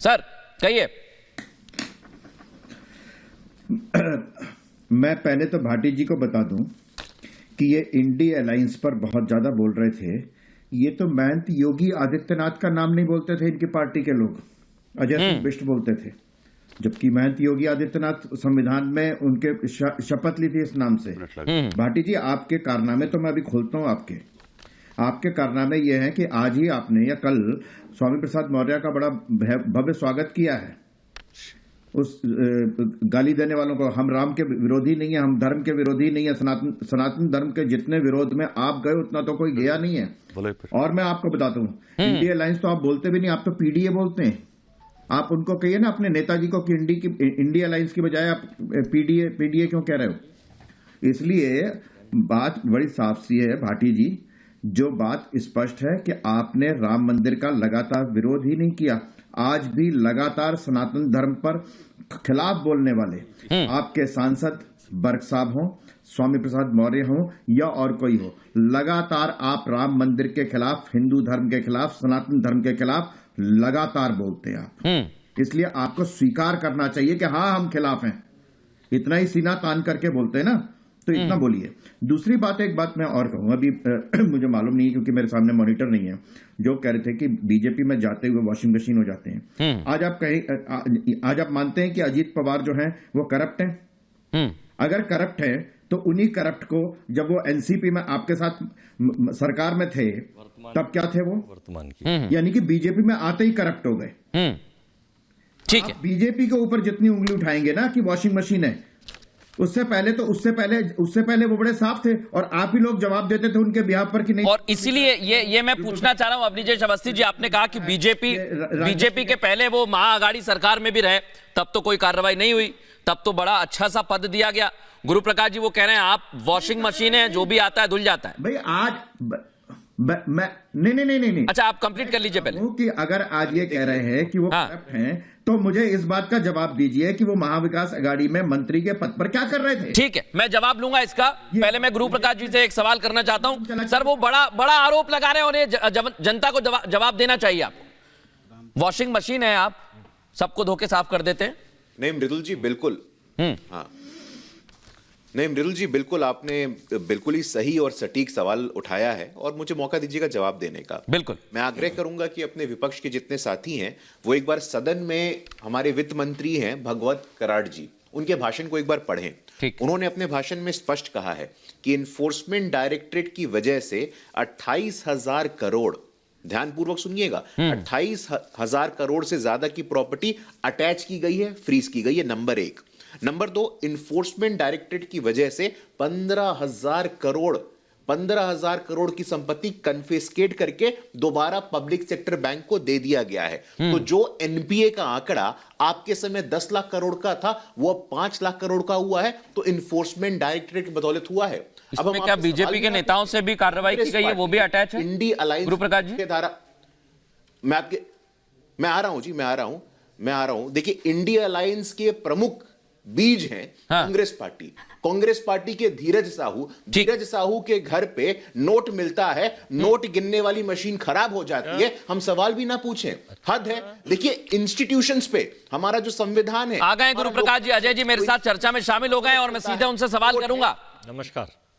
Sir कहिए। मैं पहले तो भाटी जी को बता दूं कि ये इंडी अलायंस पर बहुत ज्यादा बोल रहे थे। ये तो महंत योगी आदित्यनाथ का नाम नहीं बोलते थे इनकी पार्टी के लोग, अजय सिंह बिष्ट बोलते थे, जबकि महंत योगी आदित्यनाथ संविधान में उनके शपथ ली थी इस नाम से। भाटी जी, आपके कारनामे तो मैं अभी खोलता हूं। आपके कारनामे ये हैं कि आज ही आपने या कल स्वामी प्रसाद मौर्य का बड़ा भव्य स्वागत किया है। उस गाली देने वालों को, हम राम के विरोधी नहीं है, हम धर्म के विरोधी नहीं है, सनातन धर्म के जितने विरोध में आप गए उतना तो कोई गया नहीं है। और मैं आपको बताता हूं, इंडिया अलायंस तो आप बोलते भी नहीं, आप तो पीडीए बोलते हैं। आप उनको कहिए ना अपने नेताजी को कि इंडिया अलायंस की बजाय आप पीडीए क्यों कह रहे हो। इसलिए बात बड़ी साफ सी है भाटी जी, जो बात स्पष्ट है कि आपने राम मंदिर का लगातार विरोध ही नहीं किया। आज भी लगातार सनातन धर्म पर खिलाफ बोलने वाले आपके सांसद बर्क साहब हो, स्वामी प्रसाद मौर्य हो या और कोई हो, लगातार आप राम मंदिर के खिलाफ, हिंदू धर्म के खिलाफ, सनातन धर्म के खिलाफ लगातार बोलते हैं आप। इसलिए आपको स्वीकार करना चाहिए कि हाँ, हम खिलाफ हैं। इतना ही सीना तान करके बोलते हैं ना, तो इतना बोलिए। दूसरी बात, एक बात मैं और कहूं, अभी मुझे मालूम नहीं क्योंकि मेरे सामने मॉनिटर नहीं है, जो कह रहे थे कि बीजेपी में जाते हुए वॉशिंग मशीन हो जाते हैं। आज आप मानते हैं कि अजीत पवार जो हैं वो करप्ट हैं? अगर करप्ट हैं तो उन्हीं करप्ट को, जब वो एनसीपी में आपके साथ सरकार में थे, तब क्या थे वो? वर्तमान की, यानी कि बीजेपी में आते ही करप्ट हो गए। ठीक है, बीजेपी के ऊपर जितनी उंगली उठाएंगे ना कि वॉशिंग मशीन है, उससे पहले वो बड़े साफ थे और आप ही लोग जवाब देते थे उनके बिहाफ पर कि नहीं। और इसीलिए ये मैं पूछना चाह रहा हूं अवनीश अवस्थी जी, आपने कहा कि बीजेपी के पहले वो महाअघाड़ी सरकार में भी रहे, तब तो कोई कार्रवाई नहीं हुई, तब तो बड़ा अच्छा सा पद दिया गया। गुरु प्रकाश जी वो कह रहे हैं आप वॉशिंग मशीन है, जो भी आता है धुल जाता है। भाई आज मैं नहीं, अच्छा आप कंप्लीट कर लीजिए पहले। कि अगर आज ये कह रहे हैं कि वो करप्ट हैं, तो मुझे इस बात का जवाब दीजिए कि वो महाविकास अघाड़ी में मंत्री के पद पर क्या कर रहे थे। ठीक है, मैं जवाब लूंगा इसका। पहले मैं गुरु प्रकाश जी से एक सवाल करना चाहता हूं। सर वो बड़ा आरोप लगा रहे हैं और ये जनता को जवाब देना चाहिए आपको। वॉशिंग मशीन है, आप सबको धो के साफ कर देते हैं। नहीं मृदुल जी, बिल्कुल। हाँ, नहीं मृदुल जी, बिल्कुल आपने बिल्कुल ही सही और सटीक सवाल उठाया है और मुझे मौका दीजिएगा जवाब देने का। बिल्कुल, मैं आग्रह करूंगा कि अपने विपक्ष के जितने साथी हैं वो एक बार सदन में हमारे वित्त मंत्री हैं भगवत कराड़ जी, उनके भाषण को एक बार पढ़ें। उन्होंने अपने भाषण में स्पष्ट कहा है कि इन्फोर्समेंट डायरेक्टरेट की वजह से 28,000 करोड़, ध्यानपूर्वक सुनिएगा, 28,000 करोड़ से ज्यादा की प्रॉपर्टी अटैच की गई है, फ्रीज की गई है, नंबर एक। नंबर दो, इन्फोर्समेंट डायरेक्टरेट की वजह से 15,000 करोड़ की संपत्ति कन्फिस्केट करके दोबारा पब्लिक सेक्टर बैंक को दे दिया गया है। तो जो एनपीए का आंकड़ा आपके समय 10 लाख करोड़ का था, वो अब 5 लाख करोड़ का हुआ है, तो इन्फोर्समेंट डायरेक्टरेट की बदौलत हुआ है। अब हम क्या बीजेपी के नेताओं से भी कार्रवाई की गई है, वो भी अटैच है इंडी अलायंस गुरु प्रकाश जी? धारा मैं आ रहा हूं जी, मैं आ रहा हूं। देखिए, इंडिया अलायंस के प्रमुख बीज हैं कांग्रेस पार्टी के धीरज साहू के घर पे नोट मिलता है, नोट गिनने वाली मशीन खराब हो जाती है, हम सवाल भी ना पूछें, हद है। देखिए, इंस्टीट्यूशंस पे हमारा जो संविधान है। आ गए गुरु प्रकाश जी, अजय जी मेरे साथ चर्चा में शामिल हो गए और मैं सीधे उनसे सवाल करूंगा। नमस्कार।